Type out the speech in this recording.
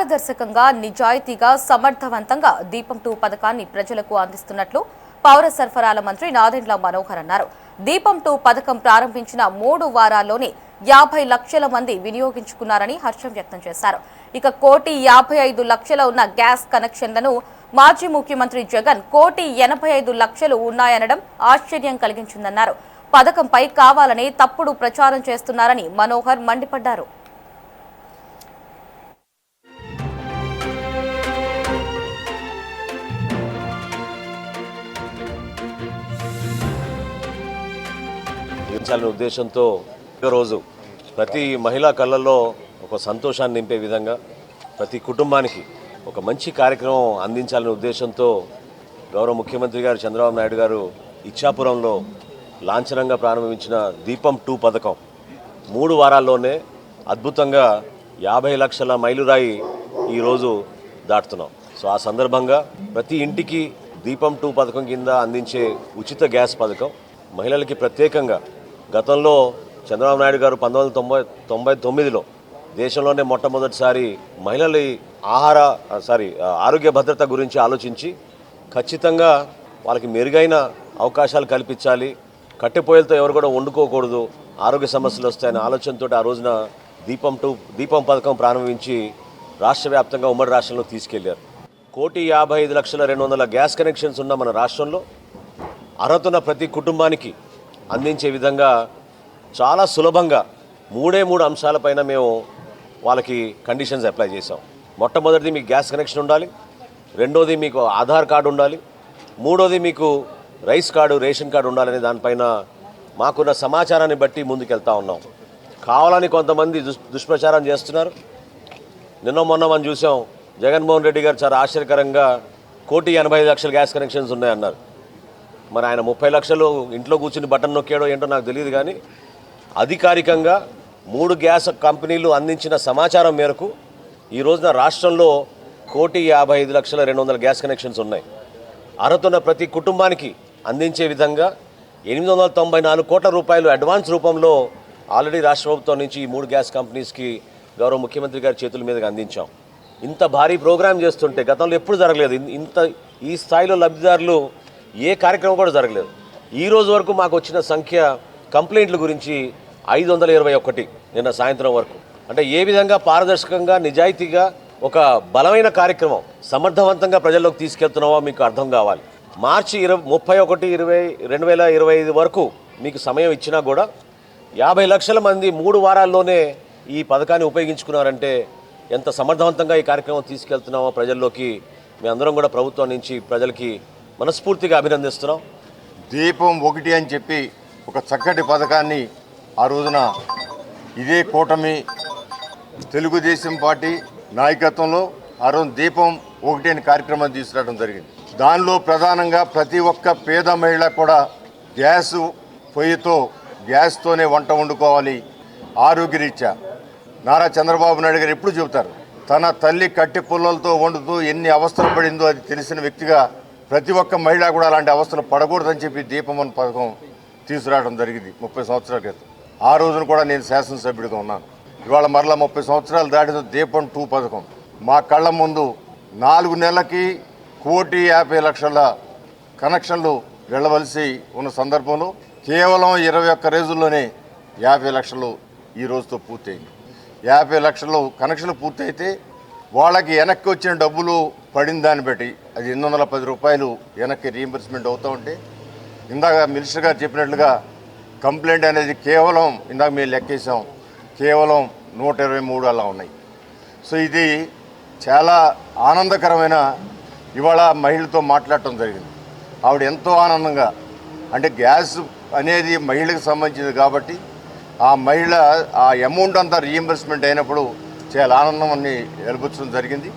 పారదర్శకంగా నిజాయితీగా సమర్థవంతంగా దీపం 2 పథకాన్ని ప్రజలకు అందిస్తున్నట్లు పౌర సరఫరాల మంత్రి నాదెండ్ల మనోహర్ అన్నారు. దీపం 2 పథకం ప్రారంభించిన 3 వారాల్లోనే 50 లక్షల మంది వినియోగించుకున్నారని హర్షం వ్యక్తం చేశారు. ఇక 1,55,00,000 ఉన్న గ్యాస్ కనెక్షన్లను మాజీ ముఖ్యమంత్రి జగన్ 1,85,00,000 ఉన్నాయనడం ఆశ్చర్యం కలిగించిందన్నారు. పథకంపై కావాలని తప్పుడు ప్రచారం చేస్తున్నారని మనోహర్ మండిపడ్డారు. ఉద్దేశంతో రోజు ప్రతి మహిళా కళ్ళల్లో ఒక సంతోషాన్ని నింపే విధంగా ప్రతి కుటుంబానికి ఒక మంచి కార్యక్రమం అందించాలనే ఉద్దేశంతో గౌరవ ముఖ్యమంత్రి గారు చంద్రబాబు నాయుడు గారు ఇచ్చాపురంలో లాంఛనంగా ప్రారంభించిన దీపం 2 పథకం 3 వారాల్లోనే అద్భుతంగా 50 లక్షల మైలురాయి ఈరోజు దాటుతున్నాం. సో ఆ సందర్భంగా ప్రతి ఇంటికి దీపం 2 పథకం కింద అందించే ఉచిత గ్యాస్ పథకం మహిళలకి ప్రత్యేకంగా గతంలో చంద్రబాబు నాయుడు గారు 1999లో దేశంలోనే మొట్టమొదటిసారి మహిళల ఆరోగ్య భద్రత గురించి ఆలోచించి ఖచ్చితంగా వాళ్ళకి మెరుగైన అవకాశాలు కల్పించాలి, కట్టెపోయలతో ఎవరు కూడా వండుకోకూడదు, ఆరోగ్య సమస్యలు వస్తాయనే ఆలోచనతో ఆ రోజున దీపం పథకం ప్రారంభించి రాష్ట్ర వ్యాప్తంగా ఉమ్మడి రాష్ట్రంలో తీసుకెళ్లారు. 1,55,200 గ్యాస్ కనెక్షన్స్ ఉన్న మన రాష్ట్రంలో అర్హత ఉన్న ప్రతి కుటుంబానికి అందించే విధంగా చాలా సులభంగా 3 అంశాలపైన మేము వాళ్ళకి కండిషన్స్ అప్లై చేసాం. మొట్టమొదటిది మీకు గ్యాస్ కనెక్షన్ ఉండాలి, రెండోది మీకు ఆధార్ కార్డు ఉండాలి, మూడోది మీకు రైస్ కార్డు రేషన్ కార్డు ఉండాలనే దానిపైన మాకున్న సమాచారాన్ని బట్టి ముందుకెళ్తా ఉన్నాం. కావాలని కొంతమంది దుష్ప్రచారం చేస్తున్నారు. నిన్న మొన్న మనం చూసాం, జగన్మోహన్ రెడ్డి గారు చాలా ఆశ్చర్యకరంగా 1,85,00,000 గ్యాస్ కనెక్షన్స్ ఉన్నాయన్నారు. మరి ఆయన 30 లక్షలు ఇంట్లో కూర్చుని బటన్ నొక్కాడో ఏంటో నాకు తెలియదు, కానీ అధికారికంగా 3 గ్యాస్ కంపెనీలు అందించిన సమాచారం మేరకు ఈ రోజున రాష్ట్రంలో 1,55,200 గ్యాస్ కనెక్షన్స్ ఉన్నాయి. అర్హత ఉన్న ప్రతి కుటుంబానికి అందించే విధంగా 894 కోట్ల రూపాయలు అడ్వాన్స్ రూపంలో ఆల్రెడీ రాష్ట్ర ప్రభుత్వం నుంచి ఈ 3 గ్యాస్ కంపెనీస్కి గౌరవ ముఖ్యమంత్రి గారి చేతుల మీదుగా అందించాం. ఇంత భారీ ప్రోగ్రాం చేస్తుంటే గతంలో ఎప్పుడు జరగలేదు. ఈ స్థాయిలో లబ్ధిదారులు ఏ కార్యక్రమం కూడా జరగలేదు. ఈ రోజు వరకు మాకు వచ్చిన సంఖ్య కంప్లైంట్ల గురించి 521 నిన్న సాయంత్రం వరకు. అంటే ఏ విధంగా పారదర్శకంగా నిజాయితీగా ఒక బలమైన కార్యక్రమం సమర్థవంతంగా ప్రజల్లోకి తీసుకెళ్తున్నామో మీకు అర్థం కావాలి. మార్చి 31/2025 వరకు మీకు సమయం ఇచ్చినా కూడా 50 లక్షల మంది 3 వారాల్లోనే ఈ పథకాన్ని ఉపయోగించుకున్నారంటే ఎంత సమర్థవంతంగా ఈ కార్యక్రమం తీసుకెళ్తున్నామో ప్రజల్లోకి మీ అందరం కూడా ప్రభుత్వం నుంచి ప్రజలకి మనస్ఫూర్తిగా అభినందిస్తున్నాం. దీపం 1 అని చెప్పి ఒక చక్కటి పథకాన్ని ఆ రోజున ఇదే కూటమి తెలుగుదేశం పార్టీ నాయకత్వంలో ఆ రోజు దీపం 1 అని కార్యక్రమం తీసుకురావడం జరిగింది. దానిలో ప్రధానంగా ప్రతి ఒక్క పేద మహిళ కూడా గ్యాస్తోనే వంట వండుకోవాలి. ఆరోగ్యరీత్యా నారా చంద్రబాబు నాయుడు గారు ఎప్పుడు చెబుతారు, తన తల్లి కట్టె పుల్లలతో వండుతూ ఎన్ని అవస్థలు పడిందో అది తెలిసిన వ్యక్తిగా ప్రతి ఒక్క మహిళ కూడా అలాంటి అవస్థలు పడకూడదని చెప్పి దీపం 1 పథకం తీసుకురావడం జరిగింది 30 సంవత్సరాల క్రితం. ఆ రోజున కూడా నేను శాసనసభ్యుడిగా ఉన్నాను. ఇవాళ మరలా 30 సంవత్సరాలు దాటిన దీపం 2 పథకం మా కళ్ళ ముందు 4 నెలలకి 1,50,00,000 కనెక్షన్లు వెళ్ళవలసి ఉన్న సందర్భంలో కేవలం 21 రోజుల్లోనే 50 లక్షలు ఈ రోజుతో పూర్తయింది. 50 లక్షలు కనెక్షన్లు పూర్తయితే వాళ్ళకి వెనక్కి వచ్చిన డబ్బులు పడిన దాన్ని బట్టి అది 810 రూపాయలు వెనక్కి రీయింబర్స్మెంట్ అవుతూ ఉంటే, ఇందాక మినిస్టర్ గారు చెప్పినట్లుగా కంప్లైంట్ అనేది కేవలం ఇందాక మేము లెక్కేసాం కేవలం 123 అలా ఉన్నాయి. సో ఇది చాలా ఆనందకరమైన ఇవాళ మహిళతో మాట్లాడటం జరిగింది. ఆవిడ ఎంతో ఆనందంగా, అంటే గ్యాస్ అనేది మహిళకు సంబంధించింది కాబట్టి ఆ మహిళ ఆ అమౌంట్ అంతా రీయింబర్స్మెంట్ అయినప్పుడు చాలా ఆనందం అని వెలుబుచ్చడం జరిగింది.